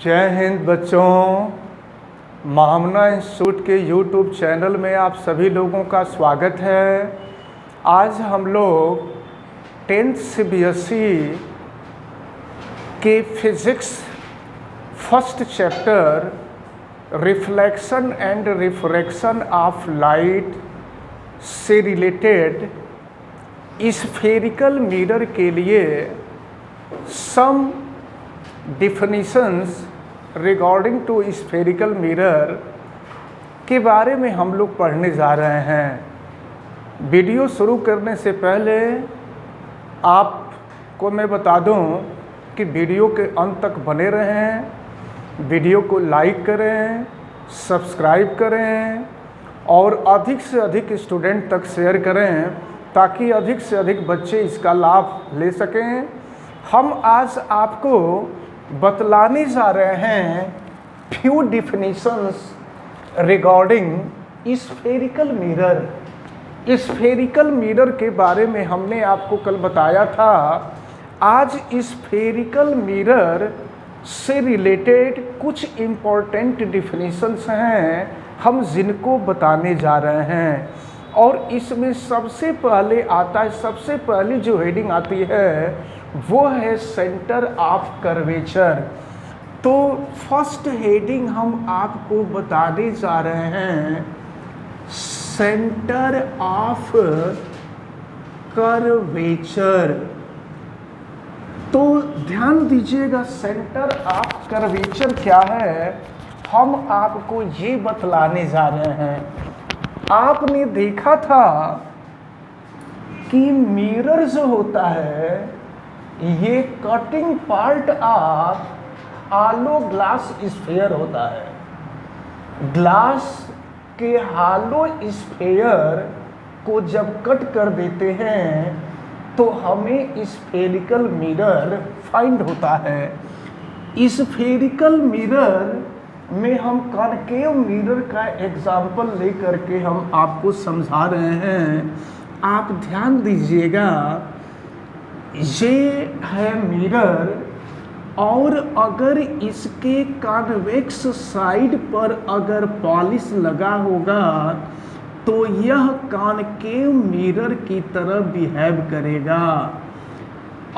जय हिंद बच्चों। महामना इंस्टीट्यूट के यूट्यूब चैनल में आप सभी लोगों का स्वागत है। आज हम लोग 10th CBSE के physics first chapter reflection and refraction of light से रिलेटेड स्फेरिकल मिरर के लिए some definitions regarding to spherical mirror के बारे में हम लोग पढ़ने जा रहे हैं। वीडियो शुरू करने से पहले आपको मैं बता दूं कि वीडियो के अंत तक बने रहें, वीडियो को लाइक करें, सब्सक्राइब करें और अधिक से अधिक स्टूडेंट तक शेयर करें ताकि अधिक से अधिक बच्चे इसका लाभ ले सकें। हम आज आपको बतलाने जा रहे हैं few definitions regarding spherical mirror. Spherical mirror के बारे में हमने आपको कल बताया था। आज स्फेरिकल मिरर से रिलेटेड कुछ इम्पोर्टेंट डिफिनीशंस हैं हम जिनको बताने जा रहे हैं और इसमें सबसे पहले आता है, सबसे पहली जो हेडिंग आती है वो है सेंटर ऑफ कर्वेचर। तो फर्स्ट हेडिंग हम आपको बताने जा रहे हैं सेंटर ऑफ कर्वेचर। तो ध्यान दीजिएगा, सेंटर ऑफ कर्वेचर क्या है हम आपको ये बतलाने जा रहे हैं। आपने देखा था कि मिरर जो होता है ये cutting part of hollow glass sphere होता है। ग्लास के हॉलो स्फीयर को जब कट कर देते हैं तो हमें स्फेरिकल मिरर फाइंड होता है। स्फेरिकल मिरर में हम कॉनकेव मिरर का एग्जाम्पल लेकर के हम आपको समझा रहे हैं। आप ध्यान दीजिएगा, ये है मिरर और अगर इसके कॉन्वेक्स साइड पर अगर पॉलिश लगा होगा तो यह कॉनकेव मिरर की तरह बिहेव करेगा।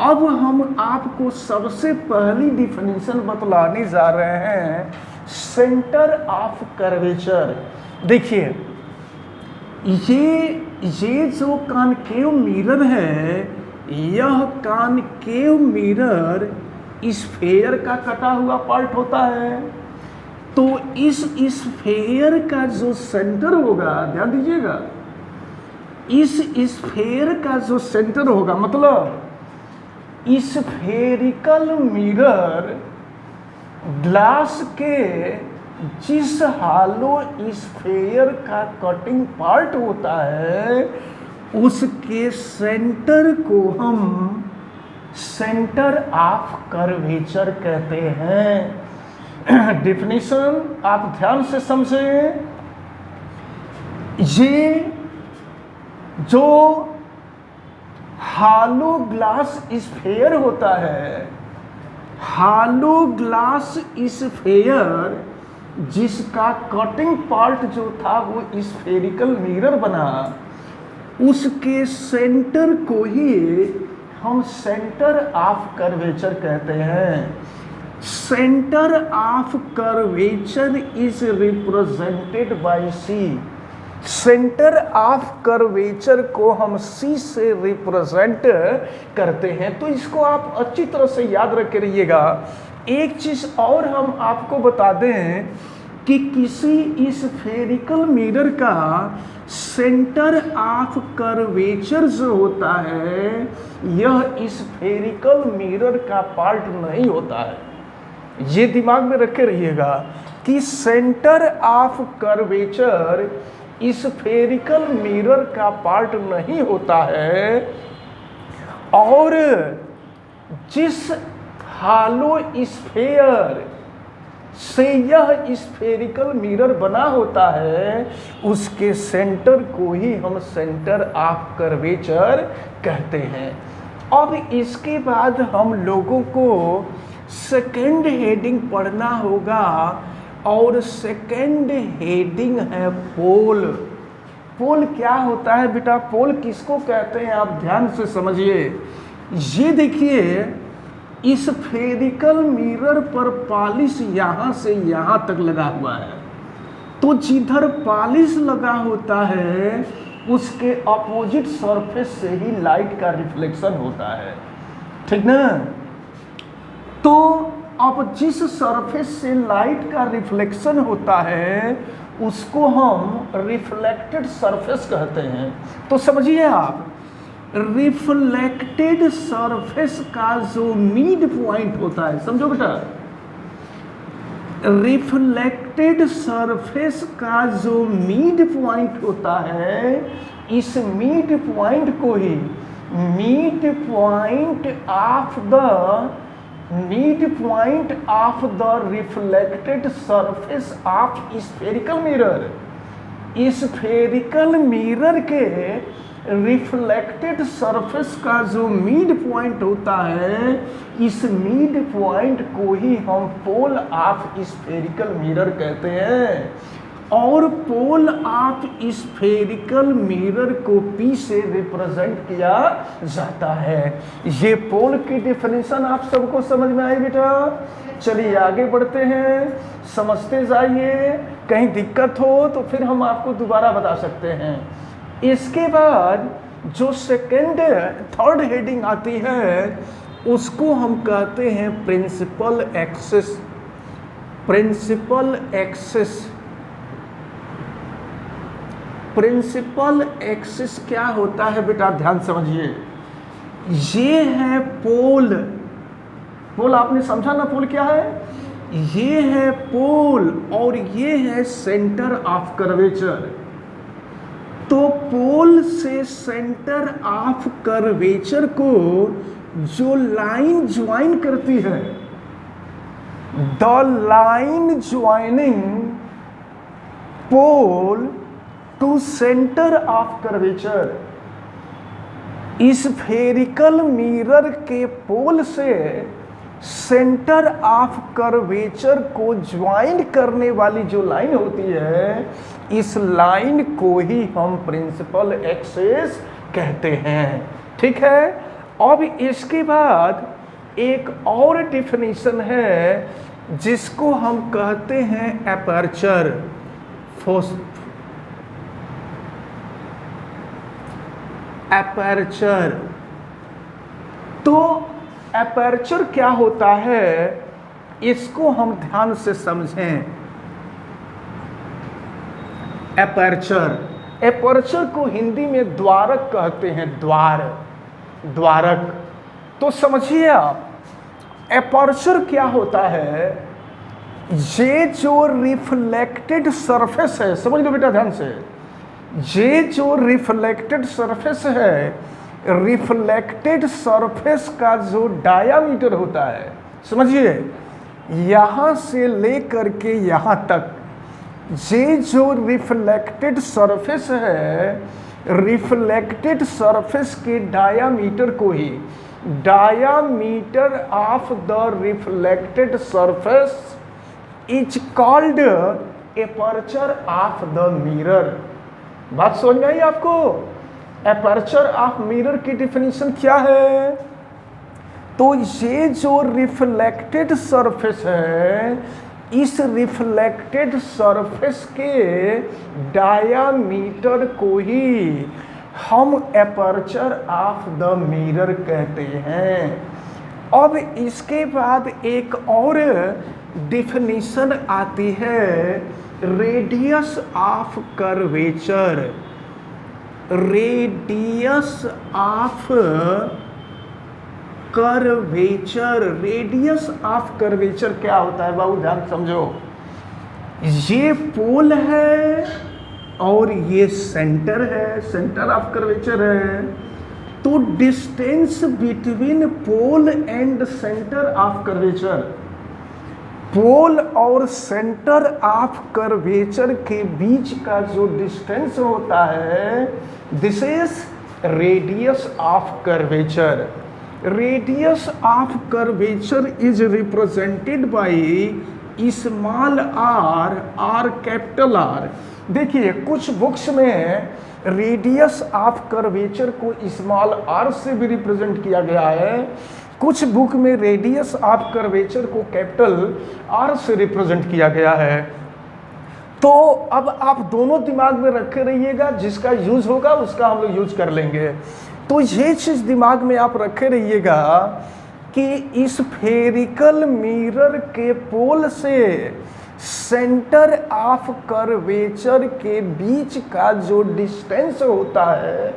अब हम आपको सबसे पहली डिफिनीशन बतलाने जा रहे हैं सेंटर ऑफ कर्वेचर। देखिए, ये जो कॉनकेव मिरर है यह कॉनकेव मिरर स्फेयर का कटा हुआ पार्ट होता है। तो इस स्फेयर का जो सेंटर होगा, ध्यान दीजिएगा, इस स्फेयर का जो सेंटर होगा मतलब स्फेरिकल मिरर ग्लास के जिस हॉलो स्फेयर का कटिंग पार्ट होता है उसके सेंटर को हम सेंटर ऑफ कर्वेचर कहते हैं। डिफिनीशन आप ध्यान से समझें। ये जो हॉलो ग्लास स्फेयर होता है, हॉलो ग्लास स्फेयर जिसका कटिंग पार्ट जो था वो स्फेरिकल मिरर बना, उसके सेंटर को ही हम सेंटर ऑफ कर्वेचर कहते हैं। Centre of curvature is represented by C. Centre of curvature को हम सी से रिप्रेजेंट करते हैं। तो इसको आप अच्छी तरह से याद रखे रहिएगा। एक चीज और हम आपको बता दें कि किसी स्फेरिकल मिरर का सेंटर ऑफ कर्वेचर जो होता है यह स्फेरिकल मिरर का पार्ट नहीं होता है। ये दिमाग में रखे रहिएगा कि centre of curvature spherical mirror का पार्ट नहीं होता है और जिस हॉलो स्फेयर से यह स्फेरिकल मिरर बना होता है उसके सेंटर को ही हम सेंटर ऑफ कर्वेचर कहते हैं। अब इसके बाद हम लोगों को सेकेंड हेडिंग पढ़ना होगा, और सेकेंड हेडिंग है पोल। पोल क्या होता है बेटा? पोल किसको कहते हैं आप ध्यान से समझिए। ये देखिए स्फेरिकल मिरर पर पॉलिश यहाँ से यहाँ तक लगा हुआ है, तो जिधर पॉलिश लगा होता है उसके अपोजिट सरफेस से ही लाइट का रिफ्लेक्शन होता है, ठीक ना। तो अब जिस सरफेस से लाइट का रिफ्लेक्शन होता है उसको हम रिफ्लेक्टेड सरफेस कहते हैं। तो समझिए आप, रिफ्लेक्टेड सरफेस का जो मिड पॉइंट होता है, समझो बेटा, रिफ्लेक्टेड सरफेस का जो मिड पॉइंट होता है, इस मिड पॉइंट को ही mid point of the reflected surface of spherical mirror, spherical mirror के रिफ्लेक्टेड सरफेस का जो मिड पॉइंट होता है, इस मिड पॉइंट को ही हम पोल ऑफ स्फेरिकल मिरर कहते हैं। और पोल ऑफ स्फेरिकल मिरर को P से रिप्रेजेंट किया जाता है। ये पोल की डेफिनेशन आप सबको समझ में आई बेटा? चलिए आगे बढ़ते हैं, समझते जाइए, कहीं दिक्कत हो तो फिर हम आपको दोबारा बता सकते हैं। इसके बाद जो सेकेंड थर्ड हेडिंग आती है उसको हम कहते हैं principal axis. Principal axis, principal axis क्या होता है बेटा? ध्यान समझिए। ये है पोल। पोल आपने समझा ना, पोल क्या है? ये है पोल और ये है सेंटर ऑफ कर्वेचर। तो पोल से सेंटर ऑफ कर्वेचर को जो लाइन ज्वाइन करती है, the line joining pole to centre of curvature, spherical mirror के पोल से सेंटर ऑफ कर्वेचर को ज्वाइन करने वाली जो लाइन होती है, इस लाइन को ही हम प्रिंसिपल एक्सिस कहते हैं, ठीक है। अब इसके बाद एक और डेफिनेशन है जिसको हम कहते हैं एपर्चर। एपर्चर, तो एपर्चर क्या होता है इसको हम ध्यान से समझें। एपर्चर, एपर्चर को हिंदी में द्वारक कहते हैं, द्वारक। तो समझिए आप, एपर्चर क्या होता है? ये जो रिफ्लेक्टेड सरफेस है, समझ लो बेटा ध्यान से, ये जो रिफ्लेक्टेड सरफेस है, रिफ्लेक्टेड सरफेस का जो डायामीटर होता है, समझिए यहाँ से लेकर के यहाँ तक, ये जो रिफ्लेक्टेड सरफेस है, रिफ्लेक्टेड सरफेस के डायामीटर को ही diameter of the reflected surface is called aperture of the mirror. बात समझ में आई आपको? एपर्चर ऑफ मिरर की डेफिनेशन क्या है? तो ये जो रिफ्लेक्टेड सरफेस है, इस रिफ्लेक्टेड सरफेस के डायामीटर को ही हम एपर्चर ऑफ द मिरर कहते हैं। अब इसके बाद एक और डेफिनेशन आती है, radius of curvature. Radius of curvature, radius of curvature क्या होता है बाबू? ध्यान समझो, ये पोल है और ये सेंटर है, सेंटर ऑफ कर्वेचर है। तो distance between pole and centre of curvature, pole और सेंटर ऑफ कर्वेचर के बीच का जो डिस्टेंस होता है, this is radius of curvature. Radius of curvature is represented by small R और कैपिटल आर। देखिए कुछ बुक्स में रेडियस ऑफ कर्वेचर को स्मॉल आर से भी रिप्रेजेंट किया गया है, कुछ बुक में रेडियस ऑफ कर्वेचर को कैपिटल आर से रिप्रेजेंट किया गया है। तो अब आप दोनों दिमाग में रखे रहिएगा, जिसका यूज होगा उसका हम लोग यूज कर लेंगे। तो ये चीज दिमाग में आप रखे रहिएगा कि स्फेरिकल मिरर के पोल से सेंटर ऑफ कर्वेचर के बीच का जो डिस्टेंस होता है,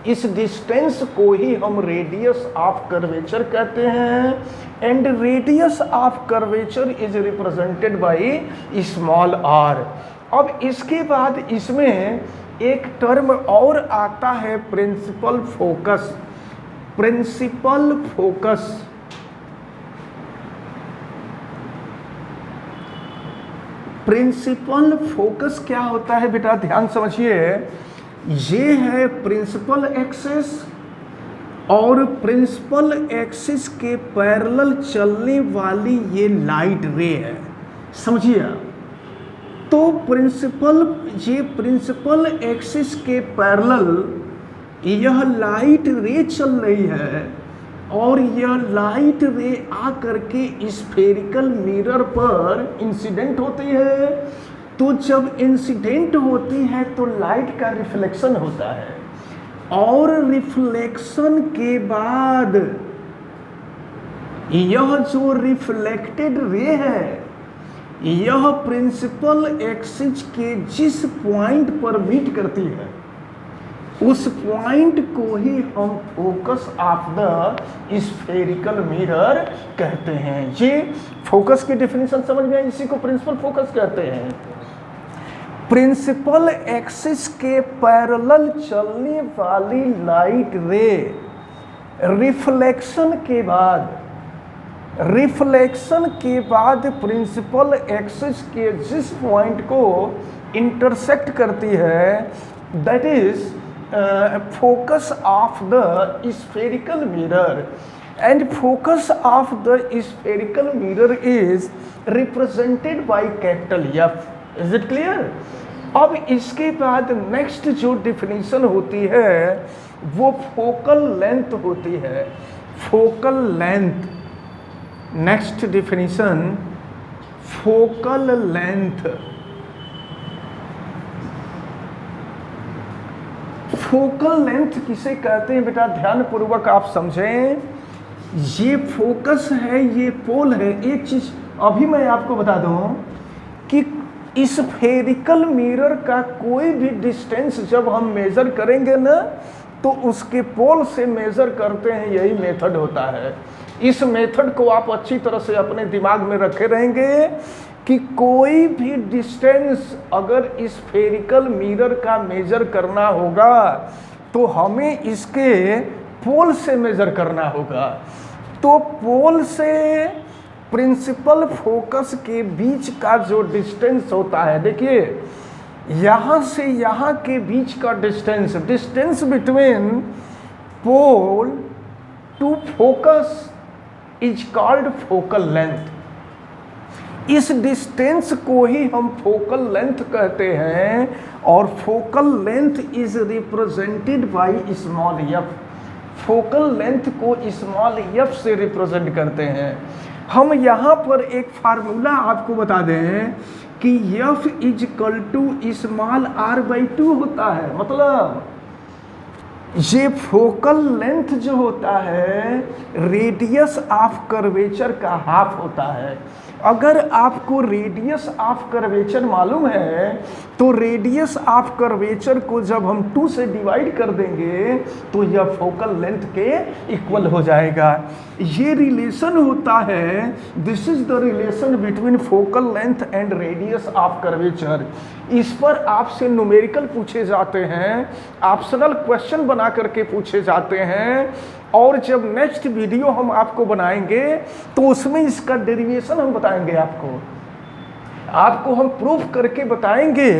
इस डिस्टेंस को ही हम रेडियस ऑफ कर्वेचर कहते हैं। And radius of curvature is represented by small R. अब इसके बाद इसमें एक टर्म और आता है principal focus. Principal focus principal focus क्या होता है बेटा, ध्यान समझिए। ये है प्रिंसिपल एक्सिस और प्रिंसिपल एक्सिस के पैरेलल चलने वाली ये लाइट रे है, समझिए। तो ये प्रिंसिपल एक्सिस के पैरेलल यह लाइट रे चल रही है और यह लाइट रे आकर के स्फेरिकल मिरर पर इंसिडेंट होती है। तो जब इंसिडेंट होती है तो लाइट का रिफ्लेक्शन होता है और रिफ्लेक्शन के बाद यह जो रिफ्लेक्टेड रे है यह प्रिंसिपल एक्सिस के जिस पॉइंट पर मीट करती है उस पॉइंट को ही हम focus of the spherical mirror कहते हैं। ये फोकस की डेफिनेशन समझ में आई, इसी को प्रिंसिपल फोकस कहते हैं। प्रिंसिपल एक्सिस के पैरेलल चलने वाली लाइट रे रिफ्लेक्शन के बाद प्रिंसिपल एक्सिस के जिस पॉइंट को इंटरसेक्ट करती है that is focus of the spherical mirror, and focus of the spherical mirror is represented by capital F. Is it clear? अब इसके बाद नेक्स्ट जो डिफिनीशन होती है वो फोकल लेंथ होती है। Focal length, next definition focal length. Focal length किसे कहते हैं बेटा, ध्यान पूर्वक आप समझें। ये फोकस है, ये पोल है। एक चीज अभी मैं आपको बता दूं कि स्फेरिकल मिरर का कोई भी डिस्टेंस जब हम मेजर करेंगे ना तो उसके पोल से मेजर करते हैं, यही मेथड होता है। इस मेथड को आप अच्छी तरह से अपने दिमाग में रखे रहेंगे कि कोई भी डिस्टेंस अगर स्फेरिकल मिरर का मेजर करना होगा तो हमें इसके पोल से मेजर करना होगा। तो पोल से प्रिंसिपल फोकस के बीच का जो डिस्टेंस होता है, देखिए यहाँ से यहाँ के बीच का distance between pole to focus is called focal length. इस डिस्टेंस को ही हम फोकल लेंथ कहते हैं और focal length is represented by small F. Focal length को स्मॉल एफ से रिप्रेजेंट करते हैं। हम यहाँ पर एक फार्मूला आपको बता दें कि F is equal to small R by 2 होता है। मतलब ये फोकल लेंथ जो होता है रेडियस ऑफ कर्वेचर का हाफ होता है। अगर आपको रेडियस ऑफ कर्वेचर मालूम है तो रेडियस ऑफ कर्वेचर को जब हम 2 से डिवाइड कर देंगे तो यह फोकल लेंथ के इक्वल हो जाएगा। ये रिलेशन होता है, this is the relation between focal length and radius of curvature. इस पर आपसे न्यूमेरिकल पूछे जाते हैं, ऑप्शनल क्वेश्चन बना करके पूछे जाते हैं और जब नेक्स्ट वीडियो हम आपको बनाएंगे तो उसमें इसका डेरिवेशन हम बताएंगे आपको। आपको हम प्रूफ करके बताएंगे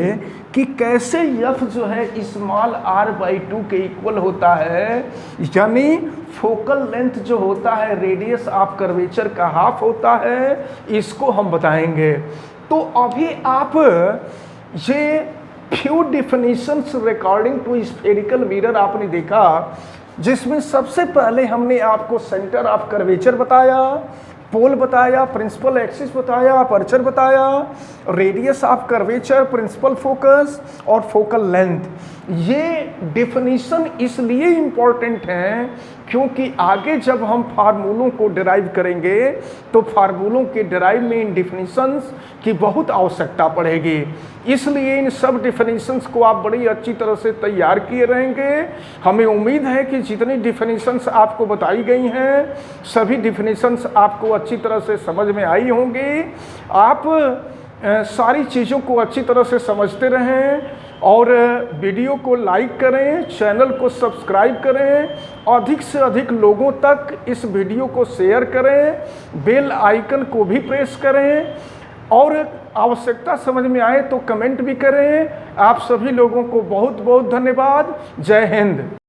कि कैसे एफ जो है स्मॉल r/2 के इक्वल होता है, यानी फोकल लेंथ जो होता है रेडियस ऑफ कर्वेचर का हाफ होता है, इसको हम बताएंगे। तो अभी आप ये few definitions recording to spherical mirror आपने देखा, जिसमें सबसे पहले हमने आपको सेंटर ऑफ कर्वेचर बताया, पोल बताया, प्रिंसिपल एक्सिस बताया, अपर्चर बताया, radius of curvature, principal focus और फोकल लेंथ। ये डिफिनीशन इसलिए इम्पॉर्टेंट हैं क्योंकि आगे जब हम फार्मूलों को डिराइव करेंगे तो फार्मूलों के डिराइव में इन डिफिनीशंस की बहुत आवश्यकता पड़ेगी। इसलिए इन सब डिफिनीशंस को आप बड़ी अच्छी तरह से तैयार किए रहेंगे। हमें उम्मीद है कि जितनी डिफिनीशंस आपको बताई गई हैं सभी डिफिनीशंस आपको अच्छी तरह से समझ में आई होंगी। आप सारी चीज़ों को अच्छी तरह से समझते रहें और वीडियो को लाइक करें, चैनल को सब्सक्राइब करें, अधिक से अधिक लोगों तक इस वीडियो को शेयर करें, बेल आइकन को भी प्रेस करें और आवश्यकता समझ में आए तो कमेंट भी करें। आप सभी लोगों को बहुत बहुत धन्यवाद। जय हिंद।